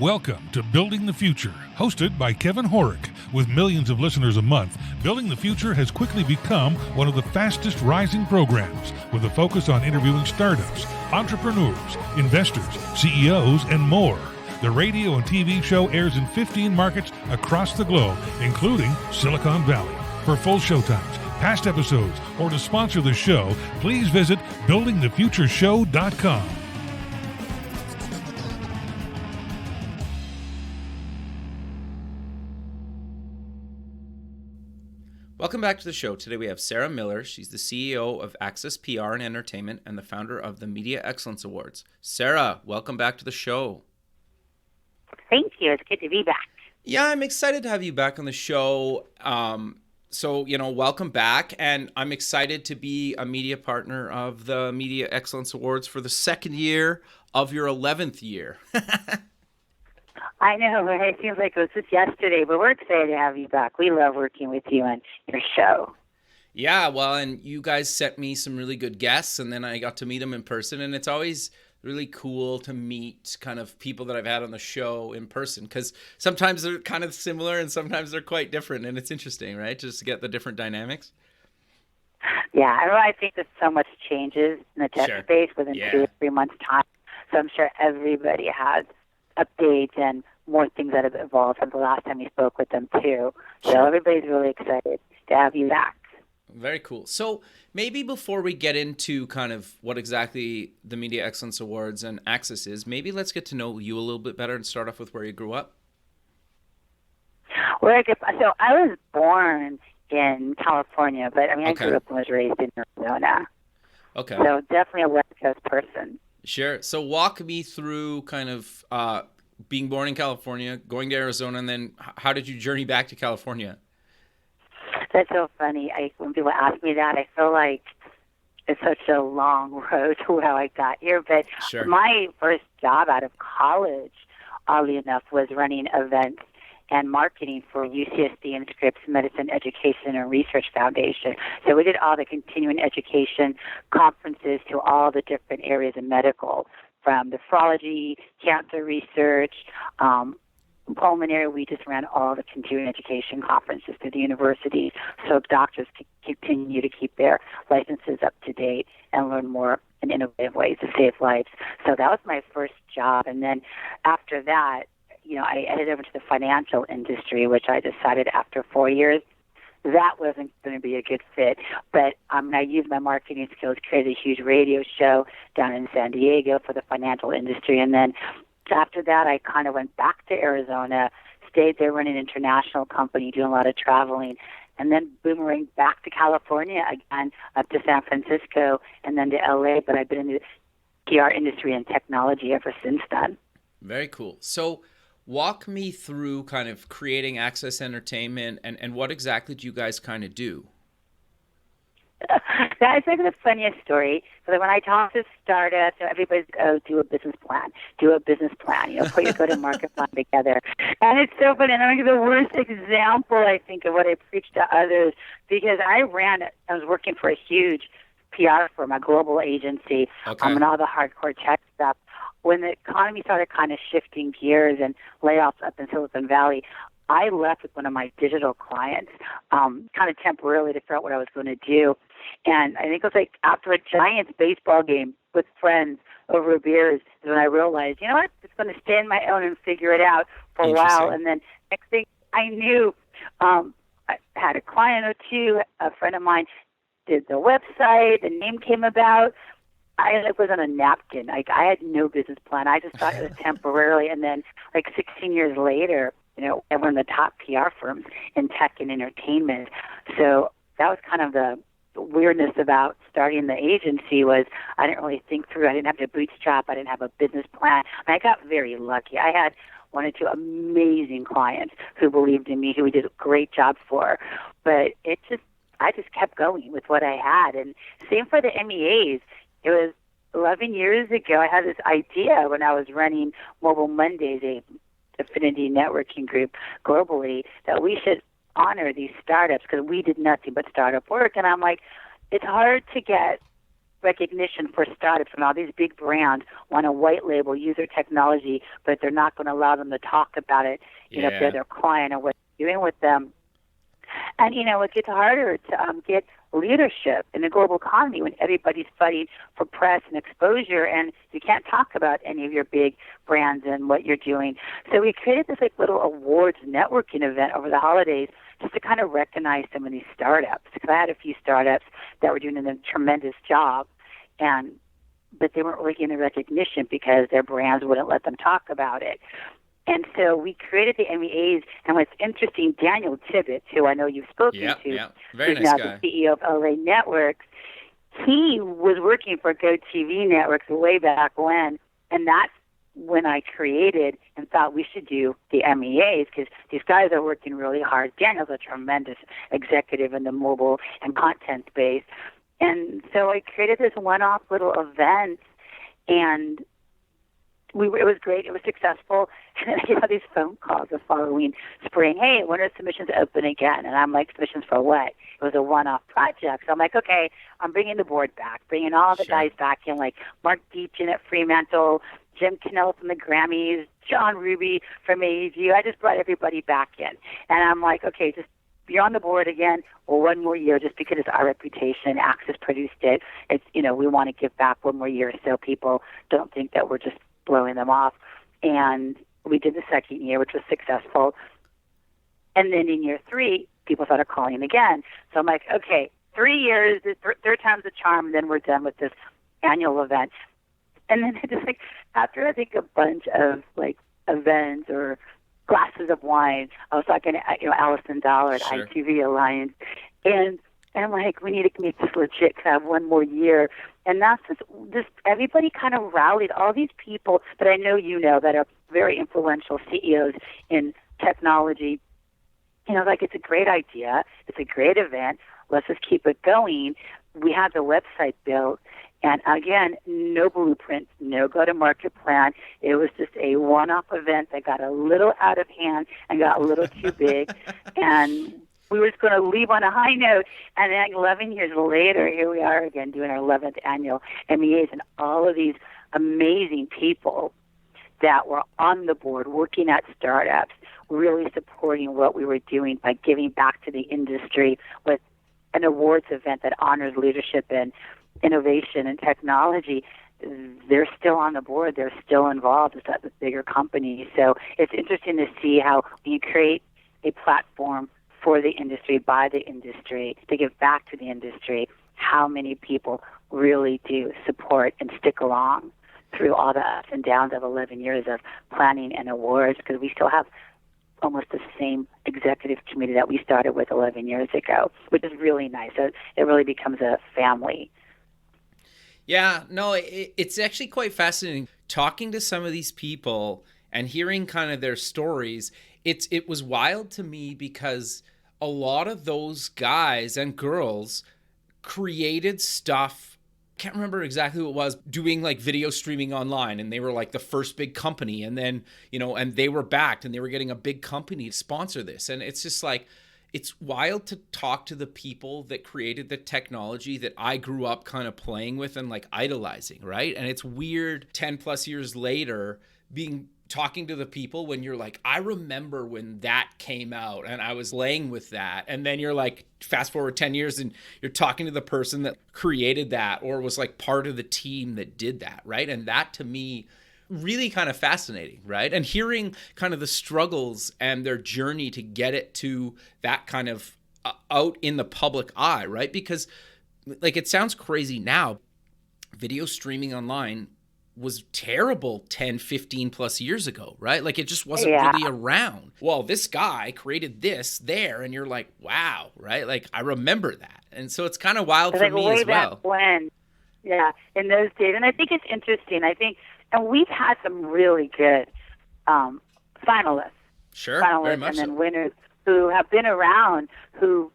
Welcome to Building the Future, hosted by Kevin Horick. With millions of listeners a month, Building the Future has quickly become one of the fastest rising programs, with a focus on interviewing startups, entrepreneurs, investors, CEOs, and more. The radio and TV show airs in 15 markets across the globe, including Silicon Valley. For full showtimes, past episodes, or to sponsor the show, please visit buildingthefutureshow.com. Welcome back to the show. Today we have Sarah Miller. She's the CEO of Access PR and Entertainment and the founder of the Media Excellence Awards. Sarah, welcome back to the show. Thank you. It's good to be back. Yeah, I'm excited to have you back on the show. Welcome back. And I'm excited to be a media partner of the Media Excellence Awards for the second year of your 11th year. I know, it seems like it was just yesterday, but we're excited to have you back. We love working with you on your show. Yeah, well, and you guys sent me some really good guests, and then I got to meet them in person, and it's always really cool to meet kind of people that I've had on the show in person, because sometimes they're kind of similar and sometimes they're quite different, and it's interesting, right, just to get the different dynamics. Yeah, I think that so much changes in the tech space within 2 or 3 months' time, so I'm sure everybody has updates and more things that have evolved from the last time we spoke with them too. So everybody's really excited to have you back. Very cool. So maybe before we get into kind of what exactly the Media Excellence Awards and Access is, maybe let's get to know you a little bit better and start off with where you grew up. So I was born in California, but I grew up and was raised in Arizona. Okay. So definitely a West Coast person. Sure. So walk me through kind of being born in California, going to Arizona, and then how did you journey back to California? That's so funny. When people ask me that, I feel like it's such a long road to how I got here. But my first job out of college, oddly enough, was running events and marketing for UCSD and Scripps Medicine Education and Research Foundation. So we did all the continuing education conferences to all the different areas of medical, from nephrology, cancer research, pulmonary. We just ran all the continuing education conferences to the universities so doctors could continue to keep their licenses up to date and learn more and innovative ways to save lives. So that was my first job. And then after that, I headed over to the financial industry, which I decided after 4 years that wasn't going to be a good fit. But I used my marketing skills, created a huge radio show down in San Diego for the financial industry. And then after that, I kind of went back to Arizona, stayed there running an international company, doing a lot of traveling, and then boomerang back to California again, up to San Francisco, and then to LA. But I've been in the PR industry and technology ever since then. Very cool. So walk me through kind of creating Access Entertainment and what exactly do you guys kind of do? That's like the funniest story. So that when I talk to startups, everybody's do a business plan. Put your go-to-market plan together. And it's so funny. And I'm going to give the worst example, I think, of what I preach to others, because I was working for a huge PR firm, a global agency, and all the hardcore tech stuff. When the economy started kind of shifting gears and layoffs up in Silicon Valley, I left with one of my digital clients, kind of temporarily to figure out what I was going to do. And I think it was like after a Giants baseball game with friends over beers is when I realized, you know what, I'm just going to stand my own and figure it out for a while. And then next thing I knew, I had a client or two, a friend of mine did the website, the name came about. I was on a napkin. I had no business plan. I just thought it was temporarily. And then 16 years later, I one of the top PR firms in tech and entertainment. So that was kind of the weirdness about starting the agency was I didn't really think through. I didn't have to bootstrap. I didn't have a business plan. And I got very lucky. I had one or two amazing clients who believed in me, who we did a great job for. But I just kept going with what I had. And same for the MEAs. It was 11 years ago, I had this idea when I was running Mobile Mondays, a affinity networking group globally, that we should honor these startups because we did nothing but startup work. And I'm like, it's hard to get recognition for startups, and all these big brands want to white label, use their technology, but they're not going to allow them to talk about it, you know, if they're their client or what they're doing with them. And, you know, it gets harder to get leadership in the global economy when everybody's fighting for press and exposure, and you can't talk about any of your big brands and what you're doing. So we created this like little awards networking event over the holidays just to kind of recognize some of these startups, because I had a few startups that were doing a tremendous job, but they weren't really getting the recognition because their brands wouldn't let them talk about it. And so we created the MEAs, and what's interesting, Daniel Tibbetts, who I know you've spoken to, very who's nice now guy. the CEO of LA Networks, he was working for GoTV Networks way back when, and that's when I created and thought we should do the MEAs, because these guys are working really hard. Daniel's a tremendous executive in the mobile and content space. And so I created this one-off little event, and it was great. It was successful. And then I get all these phone calls the following spring. Hey, when are submissions open again? And I'm like, submissions for what? It was a one-off project. So I'm like, okay, I'm bringing the board back, bringing all the guys back in, like Mark Deacon at Fremantle, Jim Cannell from the Grammys, John Ruby from AEG. I just brought everybody back in. And I'm like, okay, just you're on the board again. Well, one more year, just because it's our reputation. Access produced it. It's, you know, we want to give back one more year so people don't think that we're just blowing them off. And we did the second year, which was successful. And then in year 3, people started calling again. So I'm like, okay, 3 years, third time's the charm, and then we're done with this annual event. And then I just like, after I think a bunch of like events or glasses of wine, I was talking to, you know, Allison Dollar at ITV Alliance, and I'm like, we need to make this legit, because I have one more year. And that's just everybody kind of rallied, all these people that I know you know that are very influential CEOs in technology. You know, like, it's a great idea. It's a great event. Let's just keep it going. We had the website built. And again, no blueprint, no go-to-market plan. It was just a one-off event that got a little out of hand and got a little too big. And we were just going to leave on a high note. And then 11 years later, here we are again doing our 11th annual MEAs, and all of these amazing people that were on the board working at startups, really supporting what we were doing by giving back to the industry with an awards event that honors leadership and innovation and technology. They're still on the board. They're still involved with bigger companies. So it's interesting to see how you create a platform for the industry, by the industry, to give back to the industry, how many people really do support and stick along through all the ups and downs of 11 years of planning and awards, because we still have almost the same executive committee that we started with 11 years ago, which is really nice. So it really becomes a family. Yeah, no, it's actually quite fascinating talking to some of these people and hearing kind of their stories. It was wild to me because a lot of those guys and girls created stuff. Can't remember exactly who it was, doing like video streaming online, and they were like the first big company, and then, you know, and they were backed and they were getting a big company to sponsor this. And it's just like, it's wild to talk to the people that created the technology that I grew up kind of playing with and like idolizing, right? And it's weird 10 plus years later talking to the people when you're like, I remember when that came out and I was laying with that. And then you're like, fast forward 10 years and you're talking to the person that created that or was like part of the team that did that, right? And that to me, really kind of fascinating, right? And hearing kind of the struggles and their journey to get it to that kind of out in the public eye, right? Because like, it sounds crazy now, video streaming online was terrible 10, 15 plus years ago, right? Like, it just wasn't really around. Well, this guy created this there, and you're like, wow, right? Like, I remember that. And so it's kind of wild for me as well. Back when, in those days. And I think it's interesting. And we've had some really good finalists. Sure, very much and then so. Winners who have been around, who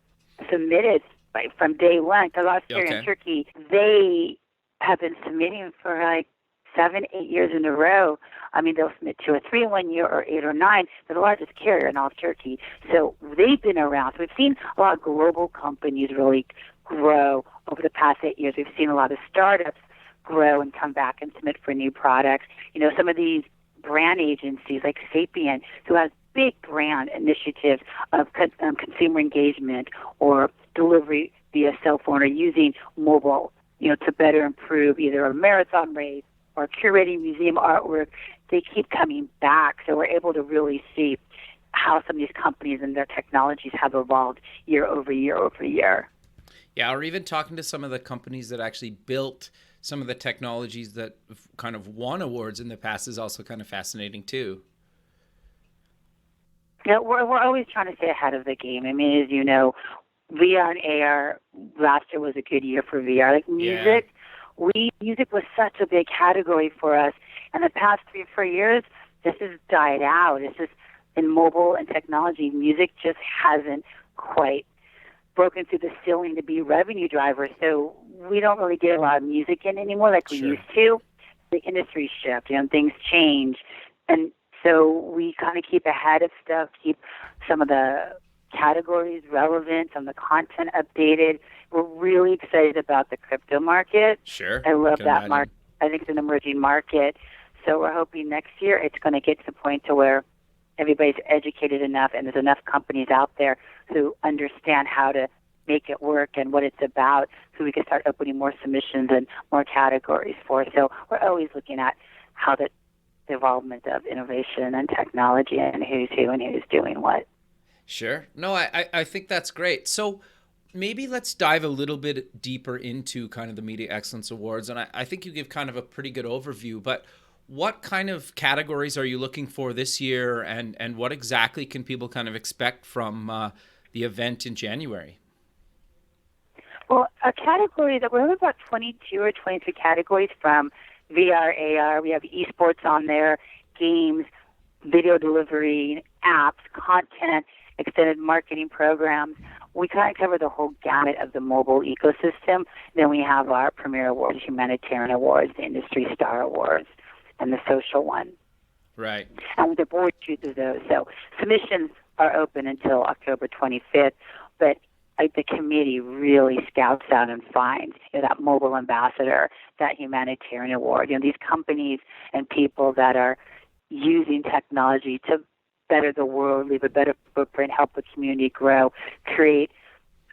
submitted right from day one. Because last year in Turkey, they have been submitting for like 7, 8 years in a row. I mean, they'll submit 2 or 3 in 1 year, or 8 or 9. They're the largest carrier in all of Turkey. So they've been around. So we've seen a lot of global companies really grow over the past 8 years. We've seen a lot of startups grow and come back and submit for new products. Some of these brand agencies like Sapient, who has big brand initiatives of consumer engagement or delivery via cell phone or using mobile, to better improve either a marathon race or curating museum artwork, they keep coming back. So we're able to really see how some of these companies and their technologies have evolved year over year over year. Yeah, or even talking to some of the companies that actually built some of the technologies that kind of won awards in the past is also kind of fascinating too. Yeah, we're always trying to stay ahead of the game. I mean, as you know, VR and AR last year was a good year for VR. Like music, music was such a big category for us. In the past 3 or 4 years, this has died out. It's just in mobile and technology, music just hasn't quite broken through the ceiling to be revenue drivers. So we don't really get a lot of music in anymore like we used to. The industry shift, things change. And so we kind of keep ahead of stuff, keep some of the categories relevant, some of the content updated. We're really excited about the crypto market. Sure. I love that market. I think it's an emerging market. So we're hoping next year it's going to get to the point to where everybody's educated enough and there's enough companies out there who understand how to make it work and what it's about, so we can start opening more submissions and more categories for. So we're always looking at how the development of innovation and technology and who's who and who's doing what. Sure. No, I think that's great. So maybe let's dive a little bit deeper into kind of the Media Excellence Awards. And I think you give kind of a pretty good overview, but what kind of categories are you looking for this year, and what exactly can people kind of expect from the event in January? Well, a category that we have about 22 or 23 categories from VR, AR. We have esports on there, games, video delivery, apps, content, extended marketing programs. We kind of cover the whole gamut of the mobile ecosystem. Then we have our Premier Awards, Humanitarian Awards, the Industry Star Awards, and the social one. Right. And the board chooses those. So submissions are open until October 25th, but the committee really scouts out and finds that mobile ambassador, that humanitarian award. These companies and people that are using technology to better the world, leave a better footprint, help the community grow, create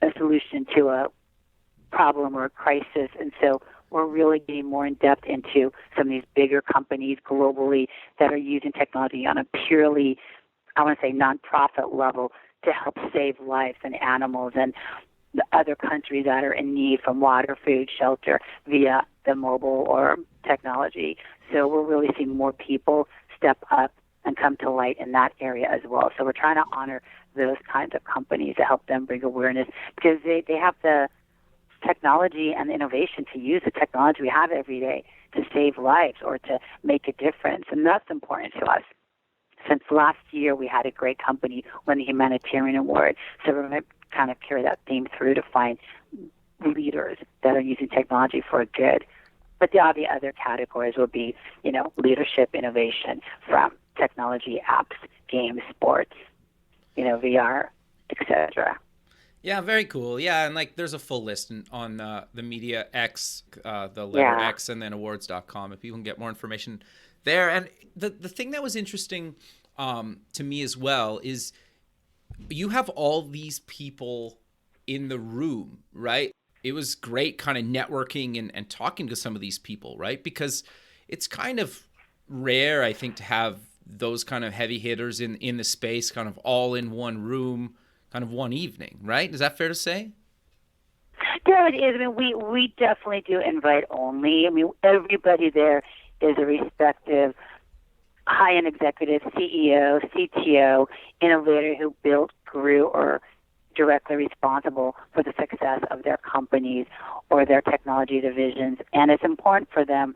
a solution to a problem or a crisis. And so we're really getting more in depth into some of these bigger companies globally that are using technology on a purely, I want to say, nonprofit level to help save lives and animals and the other countries that are in need from water, food, shelter via the mobile or technology. So we're really seeing more people step up and come to light in that area as well. So we're trying to honor those kinds of companies to help them bring awareness, because they have the technology and the innovation to use the technology we have every day to save lives or to make a difference. And that's important to us. Since last year, we had a great company win the Humanitarian Award. So we're going to kind of carry that theme through to find leaders that are using technology for good. But the other categories will be, leadership, innovation from technology, apps, games, sports, VR, etc. Yeah, very cool. Yeah, and there's a full list on the Media X, the letter X, and then awards.com if people can get more information there. And the thing that was interesting to me as well is you have all these people in the room, right? It was great kind of networking and talking to some of these people, right? Because it's kind of rare, I think, to have those kind of heavy hitters in the space kind of all in one room, kind of one evening, right? Is that fair to say? Yeah, it is. I mean, we definitely do invite only. I mean, everybody there is a respective high-end executive, CEO, CTO, innovator who built, grew, or directly responsible for the success of their companies or their technology divisions. And it's important for them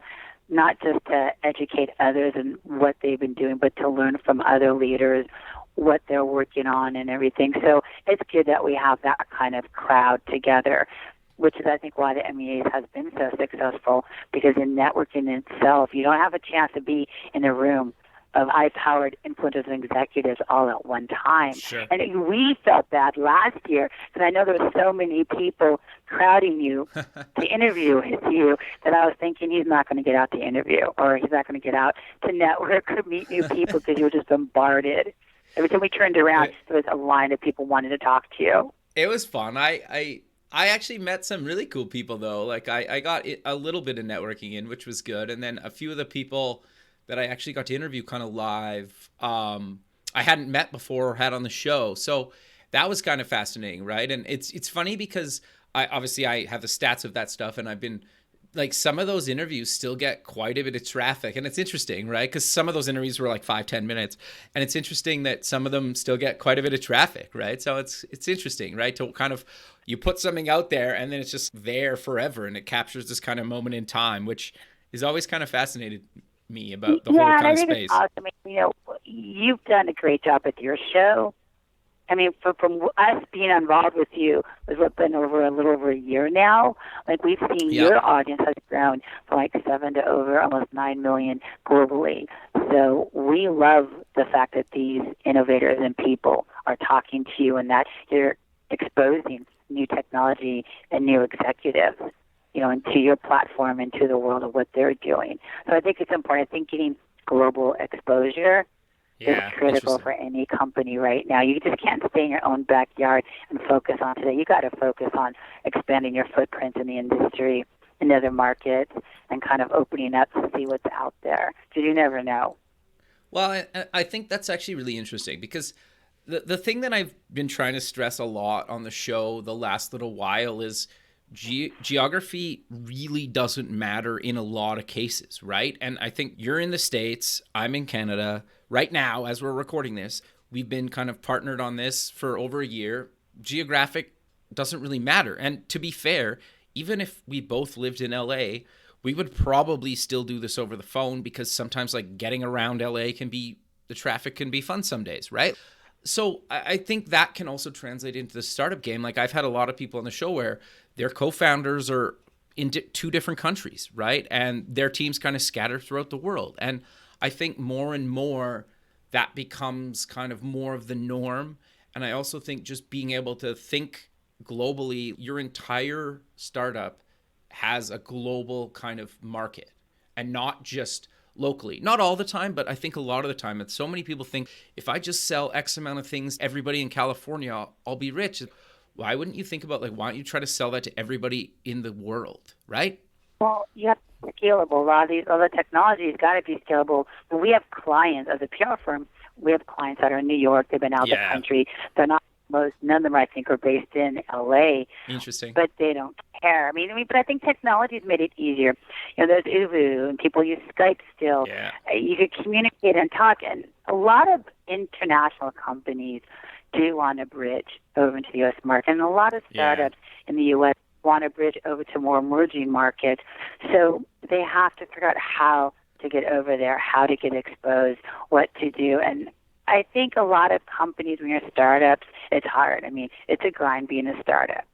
not just to educate others in what they've been doing, but to learn from other leaders what they're working on and everything. So it's good that we have that kind of crowd together, which is, I think, why the MEAs has been so successful, because in networking itself, you don't have a chance to be in a room of high-powered influencers and executives all at one time. Sure. And we felt bad last year because I know there were so many people crowding you to interview with you that I was thinking he's not going to get out to interview, or he's not going to get out to network or meet new people because you were just bombarded. Every time we turned around, there was a line of people wanting to talk to you. It was fun. I actually met some really cool people, though. Like, I got a little bit of networking in, which was good. And then a few of the people that I actually got to interview kind of live, I hadn't met before or had on the show. So that was kind of fascinating, right? And it's funny because I have the stats of that stuff, and I've been like, some of those interviews still get quite a bit of traffic, and it's interesting, right? Because some of those interviews were like 5-10 minutes, and it's interesting that some of them still get quite a bit of traffic, right? So it's interesting, right? To kind of, you put something out there and then it's just there forever, and it captures this kind of moment in time, which is always kind of fascinated me about the whole kind of space. It's awesome. I mean, you've done a great job with your show. I mean, from us being involved with you, it's been over a little over a year now. Like, we've seen your audience has grown from like 7 to over almost 9 million globally. So we love the fact that these innovators and people are talking to you, and that you're exposing new technology and new executives, into your platform and to the world of what they're doing. So I think it's important. I think getting global exposure is critical for any company right now. You just can't stay in your own backyard and focus on today. You got to focus on expanding your footprint in the industry, in other markets, and kind of opening up to see what's out there, because you never know. Well, I think that's actually really interesting, because the thing that I've been trying to stress a lot on the show the last little while is geography really doesn't matter in a lot of cases, right? And I think you're in the States, I'm in Canada. Right now, as we're recording this, we've been kind of partnered on this for over a year. Geographic doesn't really matter. And to be fair, even if we both lived in LA, we would probably still do this over the phone, because sometimes, like, getting around LA the traffic can be fun some days, right? So I think that can also translate into the startup game. Like, I've had a lot of people on the show where their co-founders are in 2 different countries, right? And their teams kind of scattered throughout the world. And I think more and more that becomes kind of more of the norm. And I also think just being able to think globally, your entire startup has a global kind of market and not just locally. Not all the time, but I think a lot of the time. And so many people think, if I just sell X amount of things, everybody in California, I'll be rich. Why wouldn't you think about, like, why don't you try to sell that to everybody in the world, right? Well, you have to be scalable. A lot of these other technologies got to be scalable. But we have clients, as a PR firm, we have clients that are in New York. They've been out the country. They're not none of them, I think, are based in LA. Interesting. But they don't care. I mean, but I think technology's made it easier. There's Uvu, and people use Skype still. Yeah. You could communicate and talk, and a lot of international companies do want to bridge over into the U.S. market, and a lot of startups in the U.S. want to bridge over to more emerging markets. So they have to figure out how to get over there, how to get exposed, what to do. And I think a lot of companies, when you're startups, it's hard. I mean, it's a grind being a startup.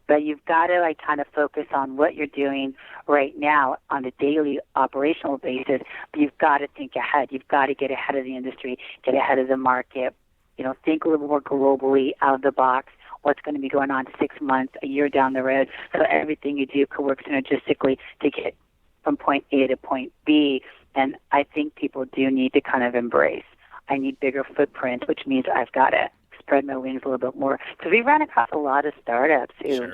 But you've got to kind of focus on what you're doing right now on a daily operational basis. But you've got to think ahead. You've got to get ahead of the industry, get ahead of the market. Think a little more globally, out of the box. What's going to be going on 6 months, a year down the road, so everything you do could work synergistically to get from point A to point B. And I think people do need to kind of embrace, I need bigger footprints, which means I've got to spread my wings a little bit more. Because we run across a lot of startups who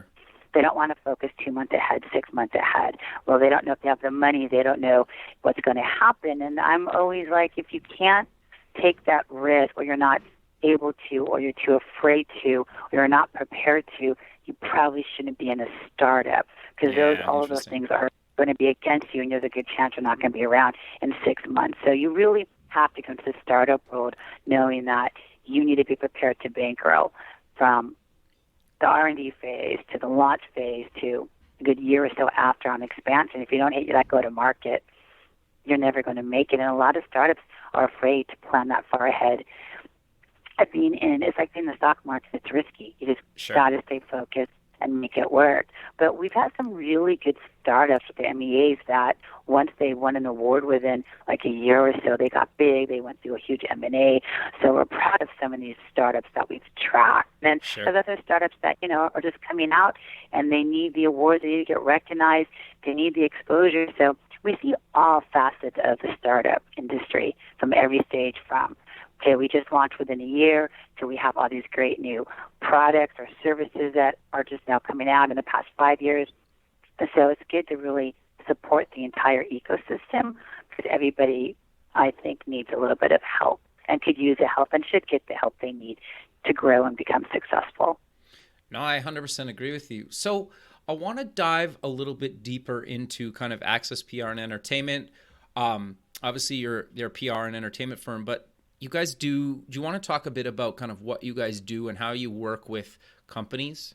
they don't want to focus 2 months ahead, 6 months ahead. Well, they don't know if they have the money. They don't know what's going to happen. And I'm always like, if you can't take that risk, or you're not able to, or you're too afraid to, or you're not prepared to, you probably shouldn't be in a startup, because all of those things are going to be against you, and there's a good chance you're not going to be around in 6 months. So you really have to come to the startup world knowing that you need to be prepared to bankroll from the R&D phase to the launch phase to a good year or so after on expansion. If you don't hit that go-to-market, you're never going to make it. And a lot of startups are afraid to plan that far ahead. It's like in the stock market, it's risky. You just got to stay focused, and make it work. But we've had some really good startups with the MEAs that once they won an award within like a year or so, they got big, they went through a huge M&A. So we're proud of some of these startups that we've tracked. And Sure. there's other startups that, are just coming out and they need the awards, they need to get recognized, they need the exposure. So we see all facets of the startup industry from every stage, from okay, we just launched within a year, to we have all these great new products or services that are just now coming out in the past 5 years. And so it's good to really support the entire ecosystem, because everybody, I think, needs a little bit of help and could use the help and should get the help they need to grow and become successful. No, I 100% agree with you. So I want to dive a little bit deeper into kind of Access PR and Entertainment. Obviously, you're a PR and entertainment firm, but you guys do you want to talk a bit about kind of what you guys do and how you work with companies?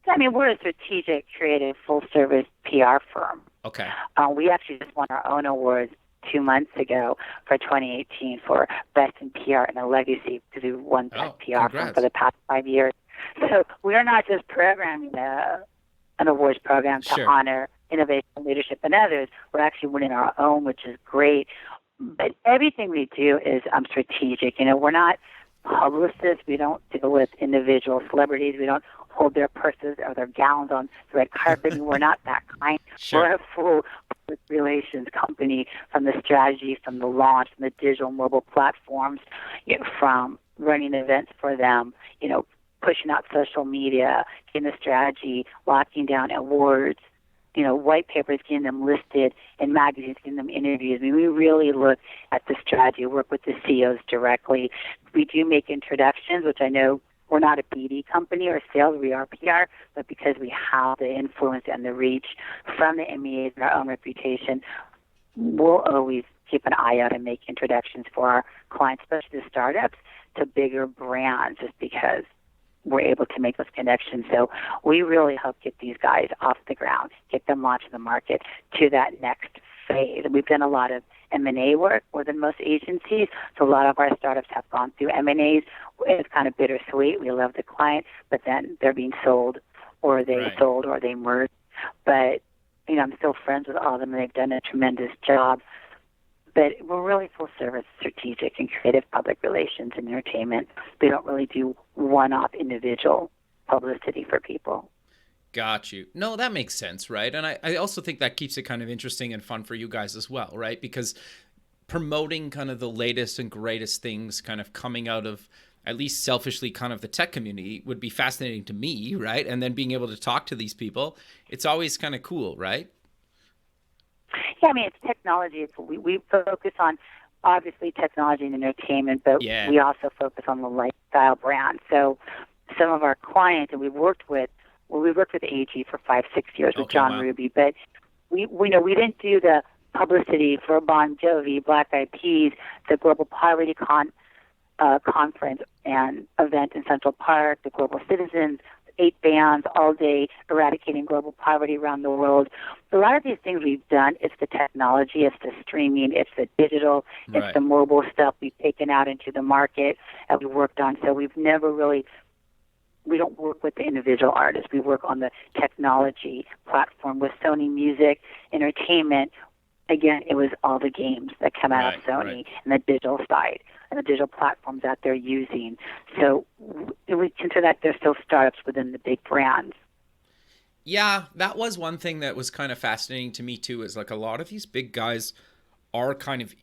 I mean, we're a strategic, creative, full-service PR firm. Okay. We actually just won our own awards 2 months ago for 2018 for Best in PR and a Legacy, because we won Best PR firm for the past 5 years. So we're not just programming an awards program to honor innovation, leadership, and others. We're actually winning our own, which is great. But everything we do is strategic. We're not publicists. We don't deal with individual celebrities. We don't hold their purses or their gowns on the red carpet. We're not that kind. Sure. We're a full public relations company, from the strategy, from the launch, from the digital mobile platforms, from running events for them, pushing out social media, getting the strategy, locking down awards, white papers, getting them listed in magazines, getting them interviews. I mean, we really look at the strategy, work with the CEOs directly. We do make introductions, which I know we're not a BD company or sales, we are PR, but because we have the influence and the reach from the MEAs and our own reputation, we'll always keep an eye out and make introductions for our clients, especially the startups, to bigger brands, just because we're able to make those connections. So we really help get these guys off the ground, get them launched in the market to that next phase. We've done a lot of M&A work more than most agencies, so a lot of our startups have gone through M&As. It's kind of bittersweet. We love the client, but then they're being sold, or they sold, or they merged. But, I'm still friends with all of them, and they've done a tremendous job. But we're really full-service, strategic, and creative public relations and entertainment. We don't really do one-off individual publicity for people. Got you. No, that makes sense, right? And I also think that keeps it kind of interesting and fun for you guys as well, right? Because promoting kind of the latest and greatest things kind of coming out of, at least selfishly, kind of the tech community would be fascinating to me, right? And then being able to talk to these people, it's always kind of cool, right? Yeah, I mean, it's technology. We focus on, obviously, technology and entertainment, but we also focus on the lifestyle brand. So some of our clients, and we worked with AG for 5-6 years with John Ruby, but we didn't do the publicity for Bon Jovi, Black Eyed Peas, the Global Poverty Conference and event in Central Park, the Global Citizens, 8 bands all day eradicating global poverty around the world. A lot of these things we've done, it's the technology, it's the streaming, it's the digital, it's the mobile stuff we've taken out into the market that we worked on. So we've never really, we don't work with the individual artists. We work on the technology platform with Sony Music Entertainment. Again, it was all the games that come out of Sony and the digital side and the digital platforms that they're using. So we consider that they're still startups within the big brands. Yeah, that was one thing that was kind of fascinating to me too, is like a lot of these big guys are kind of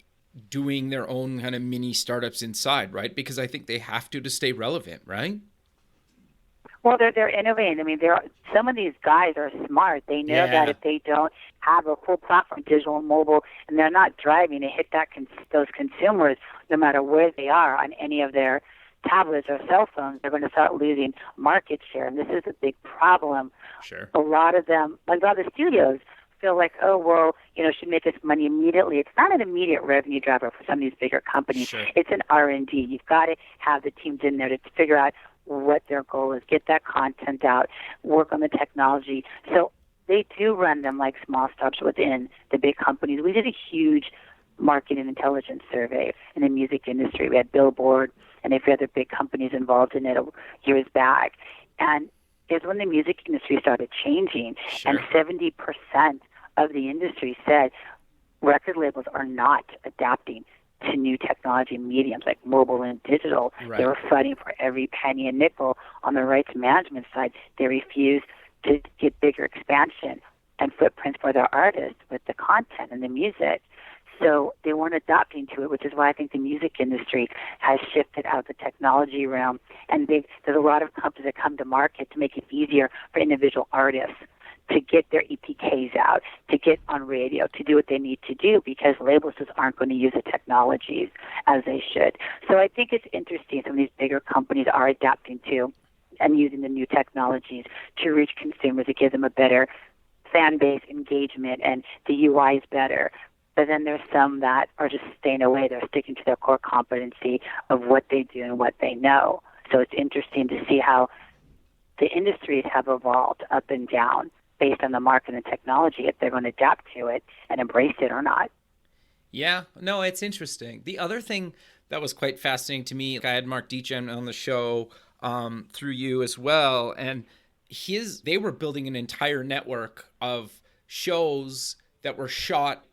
doing their own kind of mini startups inside, right? Because I think they have to stay relevant, right? Well, they're innovating. I mean, some of these guys are smart. They know that if they don't have a full platform, digital and mobile, and they're not driving to hit those consumers, no matter where they are on any of their tablets or cell phones, they're going to start losing market share. And this is a big problem. Sure. A lot of them, like a lot of the studios, feel like, oh, well, should make us money immediately. It's not an immediate revenue driver for some of these bigger companies. Sure. It's an R&D. You've got to have the teams in there to figure out what their goal is, get that content out, work on the technology. So they do run them like small startups within the big companies. We did a huge market and intelligence survey in the music industry. We had Billboard and a few other big companies involved in it years back. And is when the music industry started changing, Sure. and 70% of the industry said record labels are not adapting to new technology mediums like mobile and digital. Right. They were fighting for every penny and nickel. On the rights management side, they refused to get bigger expansion and footprints for their artists with the content and the music. So they weren't adapting to it, which is why I think the music industry has shifted out of the technology realm. And there's a lot of companies that come to market to make it easier for individual artists to get their EPKs out, to get on radio, to do what they need to do, because labels just aren't going to use the technologies as they should. So I think it's interesting some of these bigger companies are adapting to and using the new technologies to reach consumers, to give them a better fan base engagement, and the UI is better. But then there's some that are just staying away. They're sticking to their core competency of what they do and what they know. So it's interesting to see how the industries have evolved up and down based on the market and technology, if they're going to adapt to it and embrace it or not. Yeah, no, it's interesting. The other thing that was quite fascinating to me, I had Mark Deitchen on the show through you as well, and they were building an entire network of shows that were shot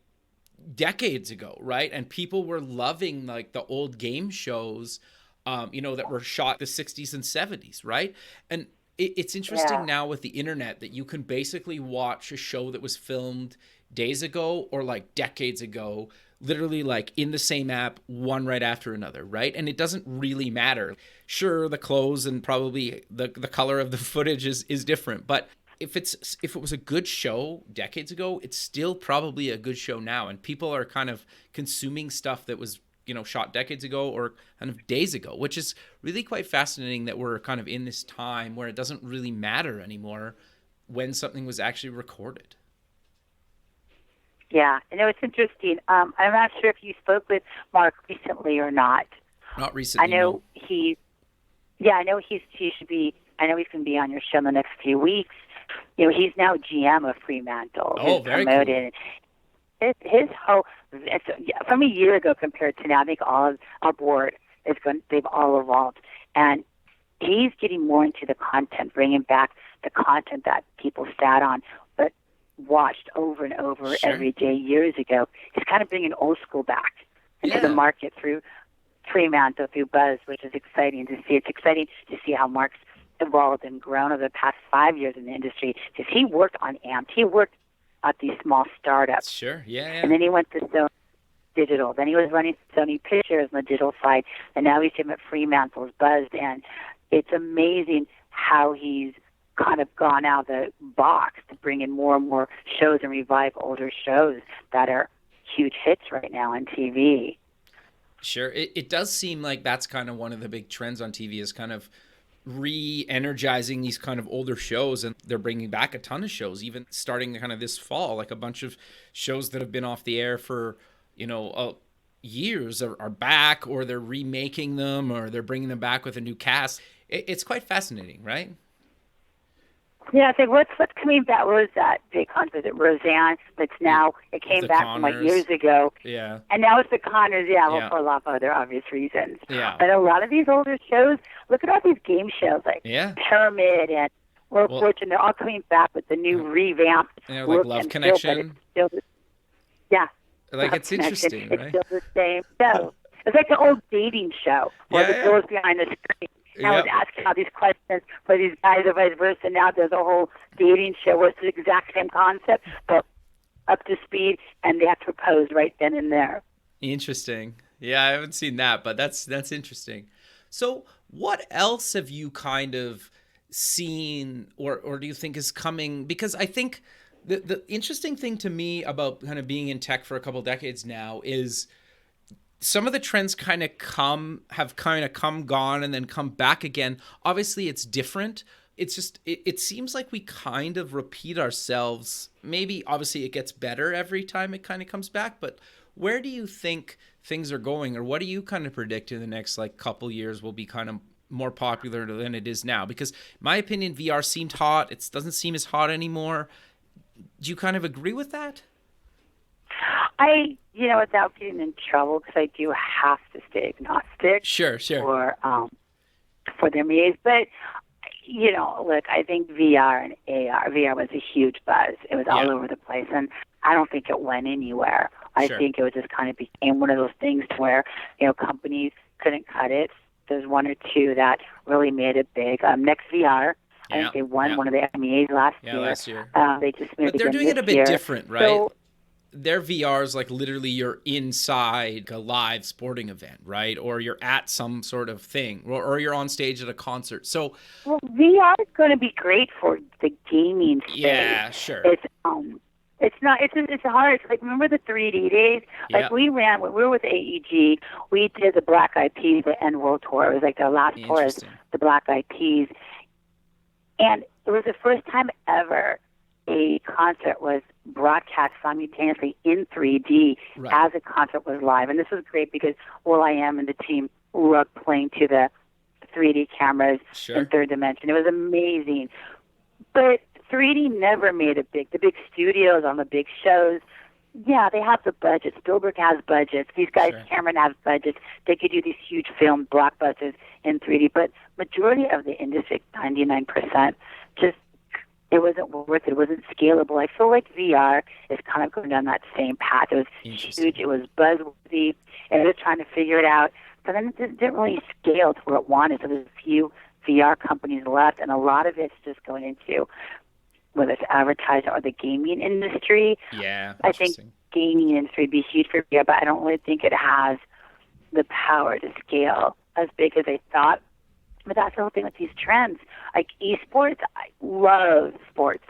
decades ago, right? And people were loving like the old game shows, that were shot the 60s and 70s, right? And it's interesting now with the internet that you can basically watch a show that was filmed days ago or like decades ago, literally like in the same app, one right after another, right? And it doesn't really matter. Sure, the clothes and probably the color of the footage is different, but if it was a good show decades ago, it's still probably a good show now. And people are kind of consuming stuff that was, shot decades ago or kind of days ago, which is really quite fascinating that we're kind of in this time where it doesn't really matter anymore when something was actually recorded. Yeah, I know it's interesting. I'm not sure if you spoke with Mark recently or not. Not recently. I know no. he should be. I know he's going to be on your show in the next few weeks. He's now GM of Fremantle. Oh, very cool. His whole, from a year ago compared to now, I think all of our board they've all evolved. And he's getting more into the content, bringing back the content that people sat on, but watched over and over every day years ago. He's kind of bringing old school back into the market through Fremantle, through Buzz, which is exciting to see. It's exciting to see how Mark's evolved and grown over the past 5 years in the industry, because he worked on AMP. He worked at these small startups. Sure, yeah. And then he went to Sony Digital. Then he was running Sony Pictures on the digital side, and now he's him at Fremantle's Buzzed. And it's amazing how he's kind of gone out of the box to bring in more and more shows and revive older shows that are huge hits right now on TV. Sure. It does seem like that's kind of one of the big trends on TV is kind of re-energizing these kind of older shows, and they're bringing back a ton of shows, even starting kind of this fall, like a bunch of shows that have been off the air for, years are back, or they're remaking them, or they're bringing them back with a new cast. It's quite fascinating, right? Yeah, I think what's coming back? What was that big concert? That Roseanne? That's now it came back from like years ago. Yeah. And now it's the Connors. Yeah, for a lot of other obvious reasons. Yeah. But a lot of these older shows, look at all these game shows like Pyramid and World of Fortune. They're all coming back with the new revamped like Love Connection. Like it's interesting, right? It's still the same show. It's like the old dating show where the girl's behind the screen. I was asking all these questions for these guys or vice versa. Now there's a whole dating show where it's the exact same concept, but up to speed, and they have to propose right then and there. Interesting. Yeah, I haven't seen that, but that's interesting. So what else have you kind of seen or do you think is coming? Because I think the interesting thing to me about kind of being in tech for a couple decades now is some of the trends have come, gone, and then come back again. Obviously, it's different. It's just, it seems like we kind of repeat ourselves. Maybe, obviously, it gets better every time it kind of comes back. But where do you think things are going? Or what do you kind of predict in the next couple years will be kind of more popular than it is now? Because in my opinion, VR seemed hot. It doesn't seem as hot anymore. Do you kind of agree with that? Without getting in trouble, because I do have to stay agnostic. Sure. For their meetings. But, Look, I think VR and VR was a huge buzz. It was all over the place, and I don't think it went anywhere. I think it was just kind of became one of those things to where, companies couldn't cut it. There's one or two that really made it big. Next VR, I think they won one of the Emmys last year. Last year. They just made But they're doing it a bit different, right? So, their VR is like literally you're inside a live sporting event, right? Or you're at some sort of thing, or you're on stage at a concert. So, VR is going to be great for the gaming space. Yeah, sure. It's not. It's hard. Like, remember the 3D days? Like, we ran when we were with AEG. We did the Black Eyed Peas, the End World Tour. It was like their last tour as the Black Eyed Peas, and it was the first time ever a concert was broadcast simultaneously in 3D as a concert was live. And this was great because will.i.am and the team were playing to the 3D cameras in third dimension. It was amazing. But 3D never made it big. The big studios on the big shows, they have the budget. Spielberg has budgets. These guys, Cameron has budgets. They could do these huge film blockbusters in 3D. But majority of the industry, 99%, just it wasn't worth it. It wasn't scalable. I feel like VR is kind of going down that same path. It was huge. It was buzzworthy. And it was trying to figure it out. But then it didn't really scale to where it wanted. So there's a few VR companies left, and a lot of it's just going into whether it's advertising or the gaming industry. Yeah, I think gaming industry would be huge for VR, but I don't really think it has the power to scale as big as they thought. But that's the whole thing with these trends. Like esports, I love sports.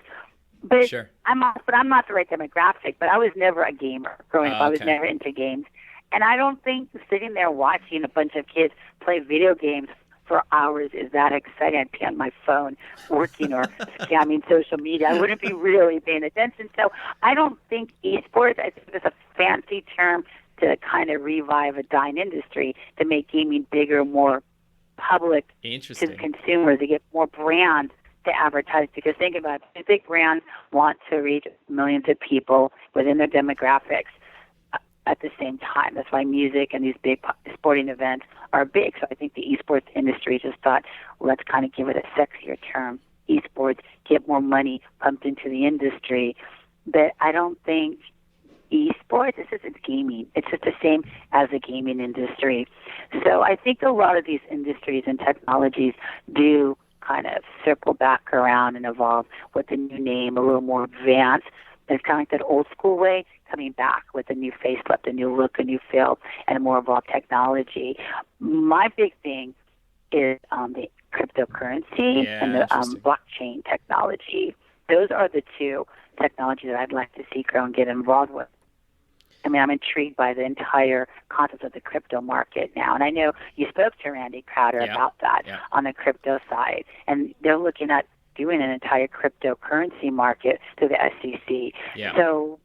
But I'm not the right demographic, but I was never a gamer growing up. I was never into games. And I don't think sitting there watching a bunch of kids play video games for hours is that exciting. I'd be on my phone working or scamming social media. I wouldn't be really paying attention. So I don't think esports, I think it's a fancy term to kind of revive a dying industry, to make gaming bigger, more public to the consumers, to get more brands to advertise. Because think about it, the big brands want to reach millions of people within their demographics at the same time. That's why music and these big sporting events are big. So I think the esports industry just thought, let's kind of give it a sexier term, esports, get more money pumped into the industry. But I don't think esports, it's gaming. It's just the same as the gaming industry. So I think a lot of these industries and technologies do kind of circle back around and evolve with a new name, a little more advanced. It's kind of like that old school way, coming back with a new facelift, a new look, a new feel, and a more evolved technology. My big thing is the cryptocurrency and the blockchain technology. Those are the two technologies that I'd like to see grow and get involved with. I mean, I'm intrigued by the entire concept of the crypto market now. And I know you spoke to Randy Crowder about that on the crypto side. And they're looking at doing an entire cryptocurrency market through the SEC. Yeah. So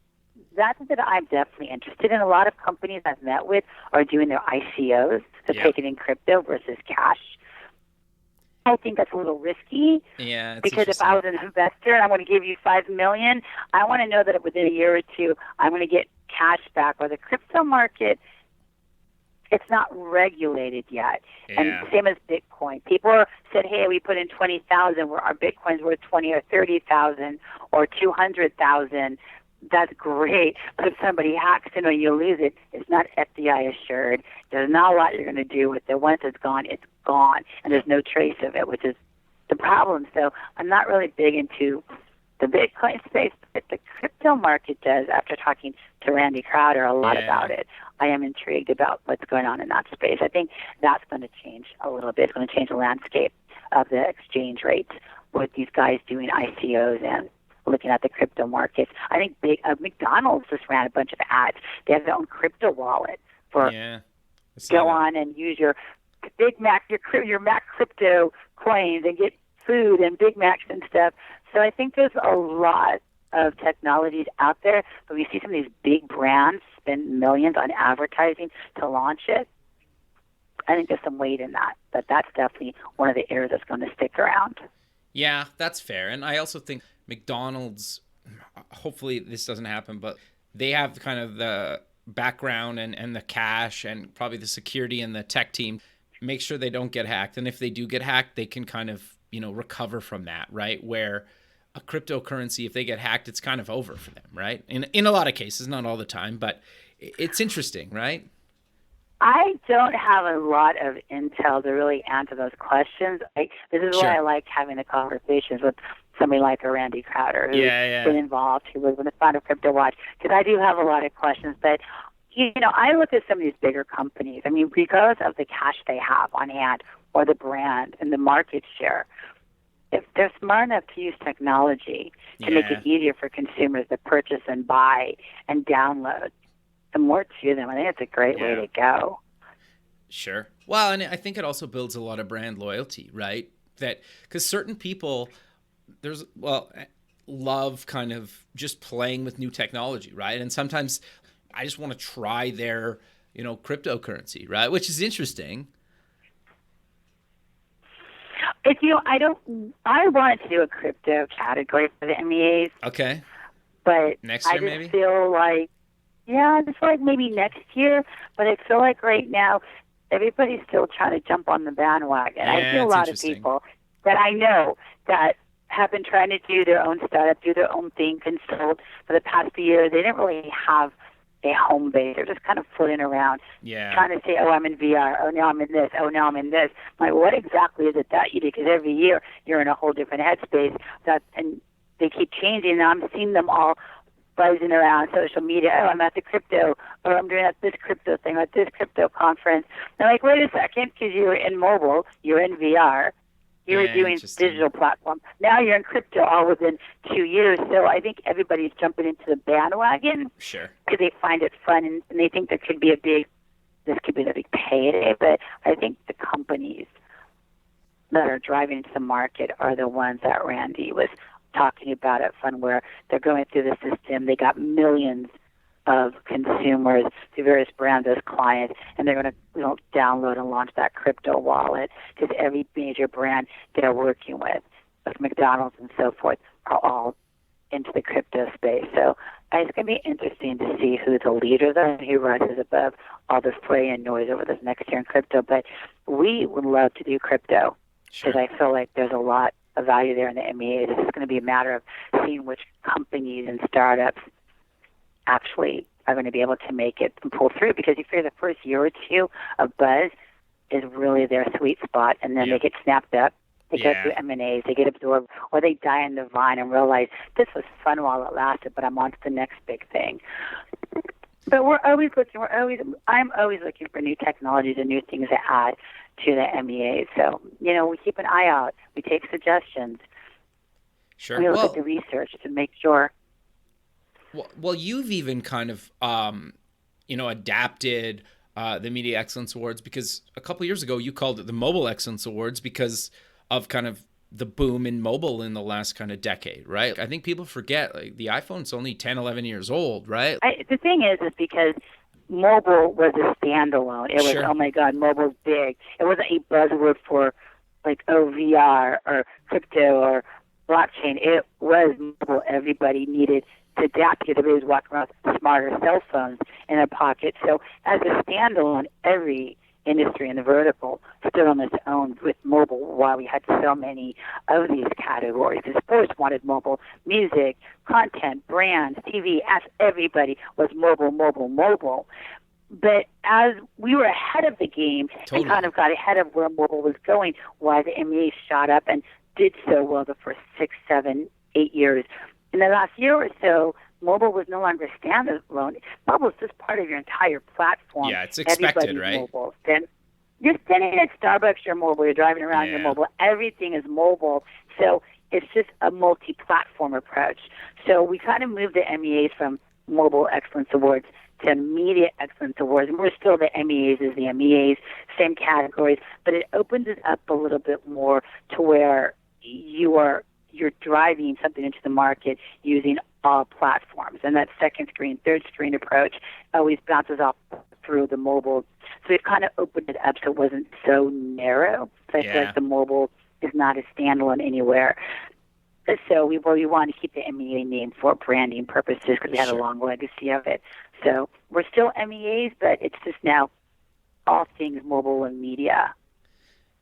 that's something that I'm definitely interested in. A lot of companies I've met with are doing their ICOs, so taking in crypto versus cash. I think that's a little risky. Yeah, because if I was an investor and I want to give you $5 million, I want to know that within a year or two I'm going to get cash back. Or the crypto market, it's not regulated yet. Yeah. And same as Bitcoin. People said, hey, we put in 20,000 where our Bitcoin's worth 20 or 30,000 or 200,000. That's great. But if somebody hacks it or you lose it, it's not FDI assured. There's not a lot you're going to do with it. Once it's gone, and there's no trace of it, which is the problem. So I'm not really big into the Bitcoin space, but the crypto market does. After talking to Randy Crowder a lot about it, I am intrigued about what's going on in that space. I think that's going to change a little bit. It's going to change the landscape of the exchange rates with these guys doing ICOs and looking at the crypto markets. I think McDonald's just ran a bunch of ads. They have their own crypto wallet for go on and use your Big Mac, your Mac crypto coins and get food and Big Macs and stuff. So I think there's a lot of technologies out there, but we see some of these big brands spend millions on advertising to launch it. I think there's some weight in that, but that's definitely one of the areas that's going to stick around. Yeah, that's fair. And I also think McDonald's, hopefully this doesn't happen, but they have kind of the background and the cash and probably the security and the tech team make sure they don't get hacked. And if they do get hacked, they can kind of recover from that, right? Where a cryptocurrency, if they get hacked, it's kind of over for them, right? In a lot of cases, not all the time, but it's interesting, right? I don't have a lot of intel to really answer those questions. This is Sure. why I like having the conversations with somebody like a Randy Crowder, who's been involved, who was the founder of CryptoWatch, because I do have a lot of questions. But, I look at some of these bigger companies. I mean, regardless of the cash they have on hand or the brand and the market share, if they're smart enough to use technology to make it easier for consumers to purchase and buy and download, the more to them. I think it's a great way to go. Sure. Well, and I think it also builds a lot of brand loyalty, right? That because certain people, love kind of just playing with new technology, right? And sometimes I just want to try their, cryptocurrency, right? Which is interesting. I want to do a crypto category for the MEAs. Okay. But next year, I just feel like, maybe next year. But I feel like right now, everybody's still trying to jump on the bandwagon. Yeah, I see a lot of people that I know that have been trying to do their own startup, do their own thing, consult for the past few years. They didn't really have a home base. They're just kind of floating around, trying to say, oh, I'm in VR. Oh, now I'm in this. Oh, now I'm in this. I'm like, what exactly is it that you do? Because every year you're in a whole different headspace. And they keep changing. And I'm seeing them all buzzing around social media. Oh, I'm at the crypto, or I'm doing this crypto thing, or this crypto conference. And I'm like, wait a second, because you were in mobile, you're in VR, you were doing digital platform. Now you're in crypto all within 2 years. So I think everybody's jumping into the bandwagon. Sure. Because they find it fun and they think this could be the big payday. But I think the companies that are driving into the market are the ones that Randy was talking about at Fun, where they're going through the system. They got millions of consumers through various brands as clients, and they're going to download and launch that crypto wallet, because every major brand they're working with, like McDonald's and so forth, are all into the crypto space. So it's going to be interesting to see who the leaders are and who rises above all the fray and noise over this next year in crypto. But we would love to do crypto, because I feel like there's a lot of value there in the MEA. It's just going to be a matter of seeing which companies and startups actually are going to be able to make it and pull through, because you figure the first year or two of buzz is really their sweet spot, and then they get snapped up, they go through M&As, they get absorbed, or they die in the vine and realize this was fun while it lasted, but I'm on to the next big thing. But I'm always looking for new technologies and new things to add to the MEA. So, we keep an eye out. We take suggestions. Sure. We look at the research to make sure. Well, you've even kind of, adapted the Media Excellence Awards, because a couple years ago you called it the Mobile Excellence Awards because of kind of the boom in mobile in the last kind of decade, right? I think people forget, like, the iPhone's only 10, 11 years old, right? The thing is because mobile was a standalone. It was, oh my God, mobile's big. It wasn't a buzzword for like VR or crypto or blockchain. It was mobile. Everybody needed to adapt, because everybody was walking around with smarter cell phones in their pockets. So as a standalone, every industry in the vertical stood on its own with mobile, while we had so many of these categories. The sports wanted mobile, music, content, brands, TV, as everybody was mobile. But as we were ahead of the game and kind of got ahead of where mobile was going, why the MEA shot up and did so well the first 6, 7, 8 years. In the last year or so, mobile was no longer standalone. Mobile is just part of your entire platform. Yeah, it's expected, everybody's right? Mobile. Then you're standing at Starbucks, you're mobile. You're driving around, you're mobile. Everything is mobile. So it's just a multi-platform approach. So we kind of moved the MEAs from Mobile Excellence Awards to Media Excellence Awards. And we're still the MEAs as the MEAs, same categories, but it opens it up a little bit more to where you're driving something into the market using all platforms. And that second screen, third screen approach always bounces off through the mobile. So we've kind of opened it up so it wasn't so narrow. So I feel like the mobile is not a standalone anywhere. So we want to keep the MEA name for branding purposes, because we had a long legacy of it. So we're still MEAs, but it's just now all things mobile and media.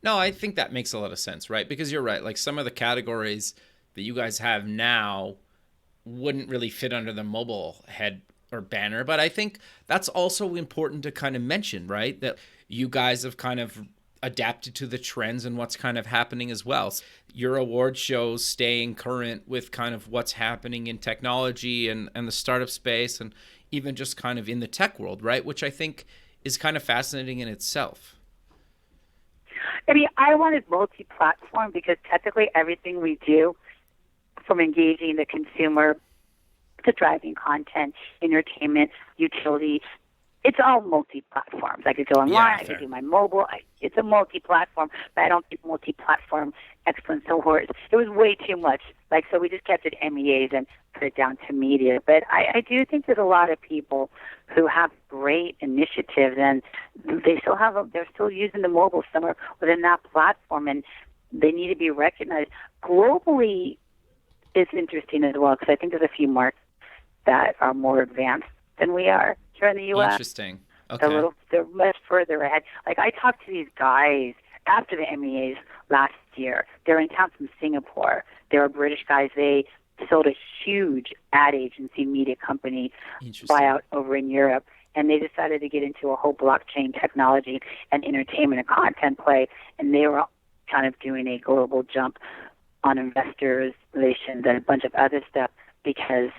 No, I think that makes a lot of sense, right? Because you're right. Like some of the categories that you guys have now wouldn't really fit under the mobile head or banner. But I think that's also important to kind of mention, right? That you guys have kind of adapted to the trends and what's kind of happening as well. Your award shows staying current with kind of what's happening in technology and the startup space and even just kind of in the tech world, right? Which I think is kind of fascinating in itself. I mean, I wanted multi-platform because technically everything we do, from engaging the consumer to driving content, entertainment, utility, it's all multi-platforms. I could go online, I could do my mobile. It's a multi-platform, but I don't think multi-platform excellence awards. It was way too much. Like, so we just kept it MEAs and put it down to media. But I do think there's a lot of people who have great initiatives, and they're still using the mobile somewhere within that platform, and they need to be recognized globally. It's interesting as well because I think there's a few markets that are more advanced than we are here in the U.S. Interesting. Okay. They're much further ahead. Like I talked to these guys after the MEAs last year. They're in town from Singapore. They were British guys. They sold a huge ad agency media company buyout over in Europe, and they decided to get into a whole blockchain technology and entertainment and content play, and they were kind of doing a global jump on investors relations and a bunch of other stuff because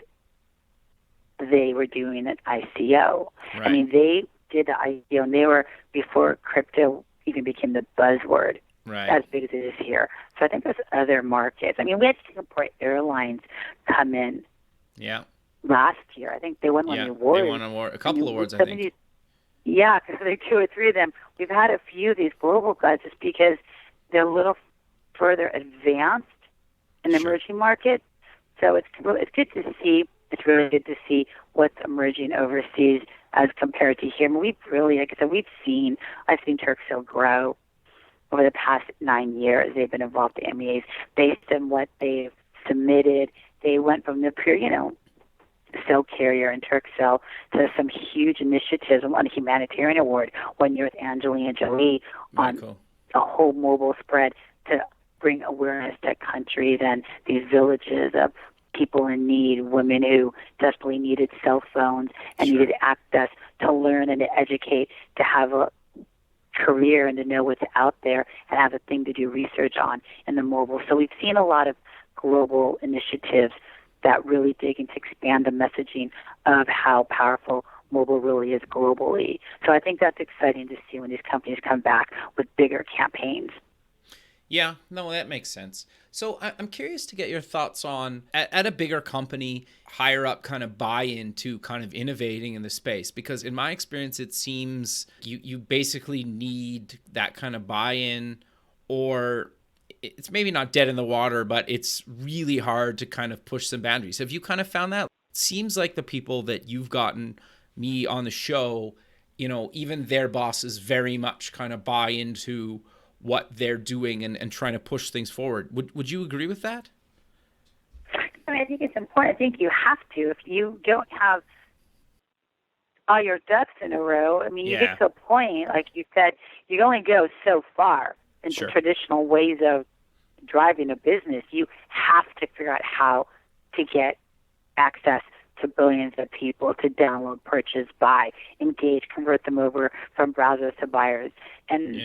they were doing an ICO. Right. I mean, they did the ICO, and they were before crypto even became the buzzword, as big as it is here. So I think there's other markets. I mean, we had Singapore Airlines come in last year. I think they won one of the awards. They won a couple awards, I think. Yeah, because there are 2 or 3 of them. We've had a few of these global guys just because they're a little further advanced in the emerging market. So it's good to see. It's really good to see what's emerging overseas as compared to here. I mean, we've really, like I said, I've seen Turkcell grow over the past 9 years. They've been involved in MEAs based on what they've submitted. They went from the pure, cell carrier and Turkcell to some huge initiatives. On a humanitarian award 1 year with Angelina Jolie on a whole mobile spread to bring awareness to countries and these villages of people in need, women who desperately needed cell phones and needed access to learn and to educate, to have a career and to know what's out there and have a thing to do research on in the mobile. So we've seen a lot of global initiatives that really dig and to expand the messaging of how powerful mobile really is globally. So I think that's exciting to see when these companies come back with bigger campaigns. Yeah, no, that makes sense. So I'm curious to get your thoughts on, at a bigger company, higher up kind of buy-in to kind of innovating in the space. Because in my experience, it seems you basically need that kind of buy-in, or it's maybe not dead in the water, but it's really hard to kind of push some boundaries. Have you kind of found that? It seems like the people that you've gotten me on the show, even their bosses very much kind of buy into what they're doing and trying to push things forward. Would you agree with that? I mean, I think it's important. I think you have to. If you don't have all your ducks in a row, I mean, you get to a point, like you said, you only go so far into traditional ways of driving a business. You have to figure out how to get access to billions of people to download, purchase, buy, engage, convert them over from browsers to buyers. And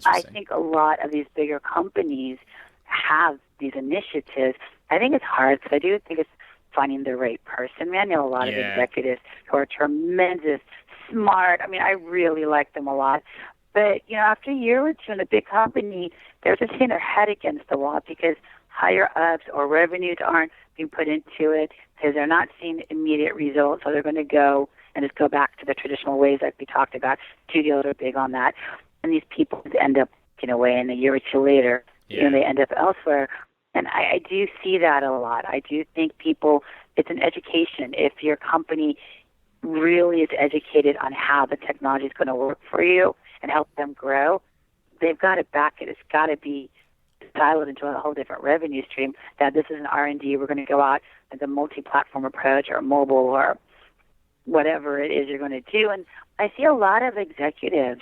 I think a lot of these bigger companies have these initiatives. I think it's hard because I do think it's finding the right person. Man, I know a lot of executives who are tremendous, smart. I mean, I really like them a lot. But, after a year or two in a big company, they're just hitting their head against the wall because higher ups or revenues aren't being put into it because they're not seeing immediate results. So they're going to go and just go back to the traditional ways like we talked about. Studios are big on that. And these people end up, away, and a year or two later, they end up elsewhere. And I do see that a lot. I do think people, it's an education. If your company really is educated on how the technology is going to work for you and help them grow, they've got to back it. It's got to be siloed into a whole different revenue stream, that this is an R&D. We're going to go out with a multi-platform approach or mobile or whatever it is you're going to do. And I see a lot of executives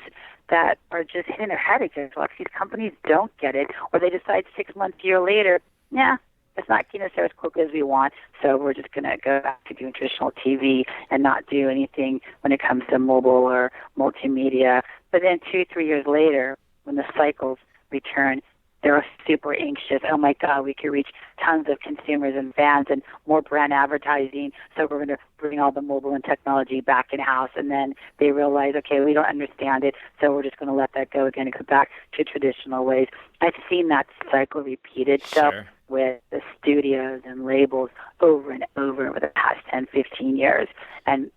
that are just hitting their head again. A lot of these companies don't get it, or they decide 6 months, a year later, yeah, it's not getting us there as quickly as we want, so we're just going to go back to doing traditional TV and not do anything when it comes to mobile or multimedia. But then 2-3 years later, when the cycles return, they're super anxious. Oh my God, we could reach tons of consumers and fans and more brand advertising. So we're going to bring all the mobile and technology back in house. And then they realize, okay, we don't understand it. So we're just going to let that go again and go back to traditional ways. I've seen that cycle repeated stuff with the studios and labels over and over over the past 10, 15 years. And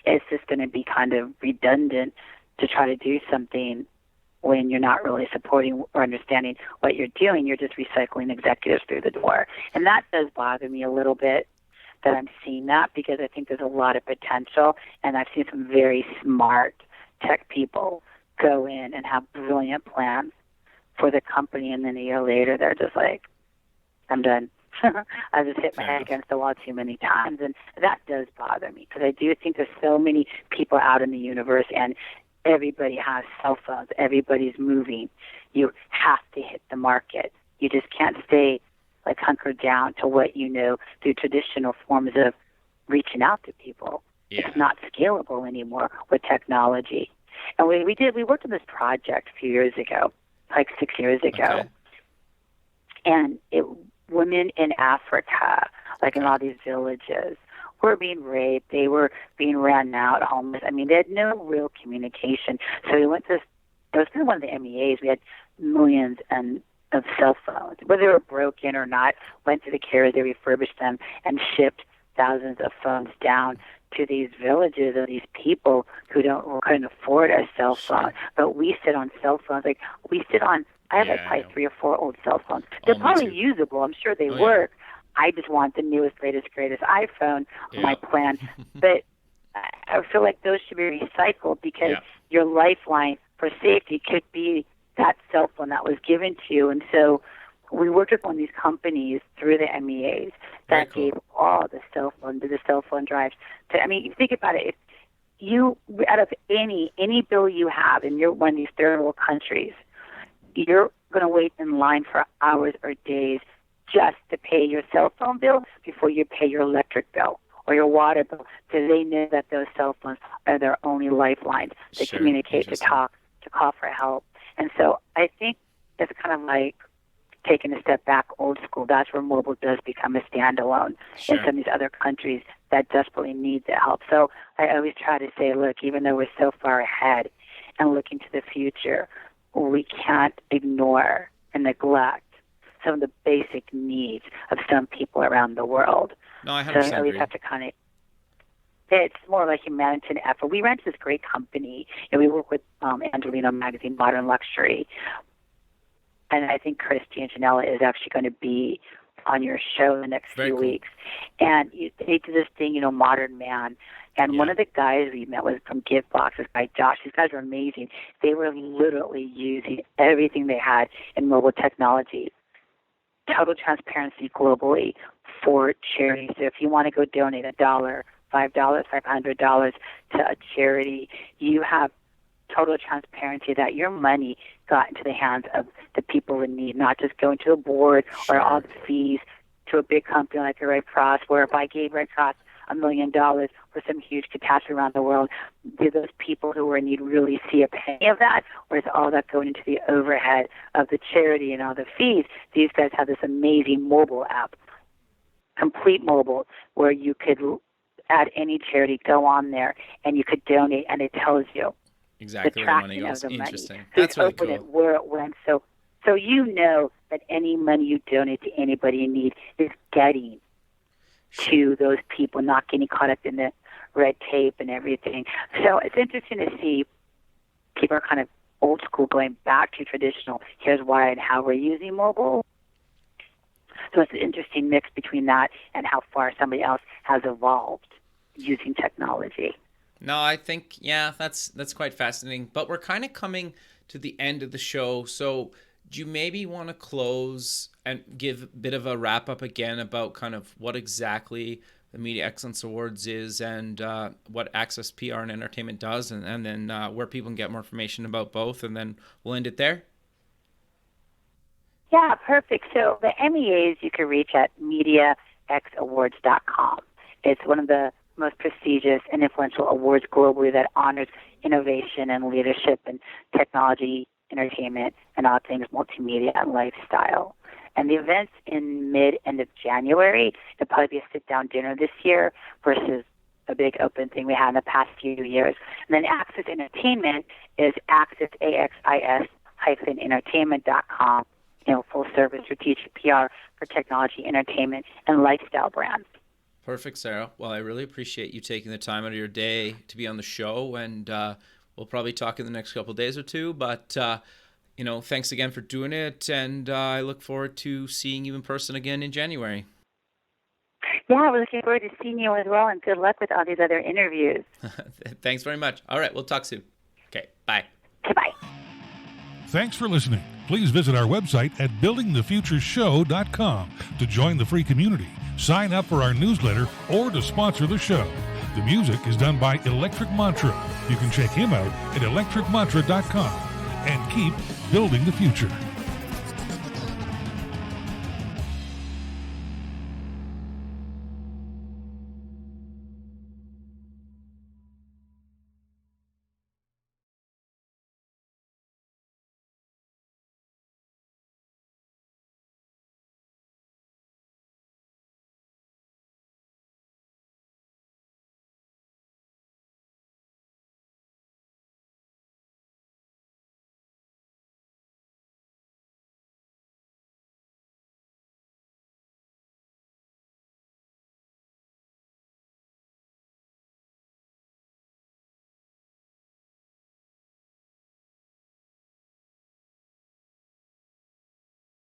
it's just going to be kind of redundant to try to do something when you're not really supporting or understanding what you're doing. You're just recycling executives through the door. And that does bother me a little bit, that I'm seeing that, because I think there's a lot of potential, and I've seen some very smart tech people go in and have brilliant plans for the company, and then a year later they're just like, I'm done. I just hit my head against the wall too many times, and that does bother me, because I do think there's so many people out in the universe, and everybody has cell phones. Everybody's moving. You have to hit the market. You just can't stay like hunkered down to what you know through traditional forms of reaching out to people. Yeah. It's not scalable anymore with technology. And we worked on this project a few years ago, like 6 years ago. Okay. And women in Africa, like in all these villages, were being raped. They were being ran out, homeless. I mean, they had no real communication. So we went to it was kind of one of the MEAs. We had millions of cell phones, whether they were broken or not. Went to the carriers, they refurbished them, and shipped thousands of phones down to these villages of these people who couldn't afford a cell phone. But we sit on cell phones. Like we sit on. I have probably 3 or 4 old cell phones. They're probably usable. I'm sure they work. I just want the newest, latest, greatest iPhone on my plan. But I feel like those should be recycled, because your lifeline for safety could be that cell phone that was given to you. And so we worked with one of these companies through the MEAs that gave all the cell phone drives to, I mean, you think about it, if you, out of any bill you have in one of these third world countries, you're going to wait in line for hours or days just to pay your cell phone bill before you pay your electric bill or your water bill, because they know that those cell phones are their only lifelines to communicate, to talk, to call for help. And so I think it's kind of like taking a step back, old school. That's where mobile does become a standalone in some of these other countries that desperately need the help. So I always try to say, look, even though we're so far ahead and looking to the future, we can't ignore and neglect some of the basic needs of some people around the world. No, I 100% so I always have to kind of, it's more like a humanitarian effort. We ran this great company, and we work with Angelino Magazine, Modern Luxury. And I think Christy and Janella is actually going to be on your show in the next few weeks. And they did this thing, Modern Man. And one of the guys we met was from Givebox, this guy Josh. These guys are amazing. They were literally using everything they had in mobile technology. Total transparency globally for charity. So if you want to go donate $1, $5, $500 to a charity, you have total transparency that your money got into the hands of the people in need, not just going to a board or all the fees to a big company like a Red Cross, where if I gave Red Cross $1 million for some huge catastrophe around the world, do those people who are in need really see a penny of that, or is all that going into the overhead of the charity and all the fees? These guys have this amazing mobile app, complete mobile, where you could add any charity, go on there, and you could donate, and it tells you exactly the tracking of the money. That's really cool. Where it went. So you know that any money you donate to anybody in need is getting to those people, not getting caught up in the red tape and everything. So it's interesting to see people are kind of old school going back to traditional. Here's why and how we're using mobile. So it's an interesting mix between that and how far somebody else has evolved using technology. No, I think, that's quite fascinating. But we're kind of coming to the end of the show. So do you maybe want to close and give a bit of a wrap up again about kind of what exactly the Media Excellence Awards is and what Access PR and Entertainment does, and then where people can get more information about both, and then we'll end it there. Yeah, perfect. So the MEAs you can reach at MediaXAwards.com. It's one of the most prestigious and influential awards globally that honors innovation and leadership in technology, entertainment, and all things multimedia and lifestyle. And the event's in mid-end of January. It'll probably be a sit-down dinner this year versus a big open thing we had in the past few years. And then Access Entertainment is Access, AXIS-entertainment.com, full-service strategic PR for technology, entertainment, and lifestyle brands. Perfect, Sarah. Well, I really appreciate you taking the time out of your day to be on the show, and we'll probably talk in the next couple of days or two, but thanks again for doing it, and I look forward to seeing you in person again in January. Yeah, we're looking forward to seeing you as well, and good luck with all these other interviews. Thanks very much. All right, we'll talk soon. Okay, bye. Goodbye. Thanks for listening. Please visit our website at buildingthefutureshow.com to join the free community, sign up for our newsletter, or to sponsor the show. The music is done by Electric Mantra. You can check him out at electricmantra.com and keep building the future.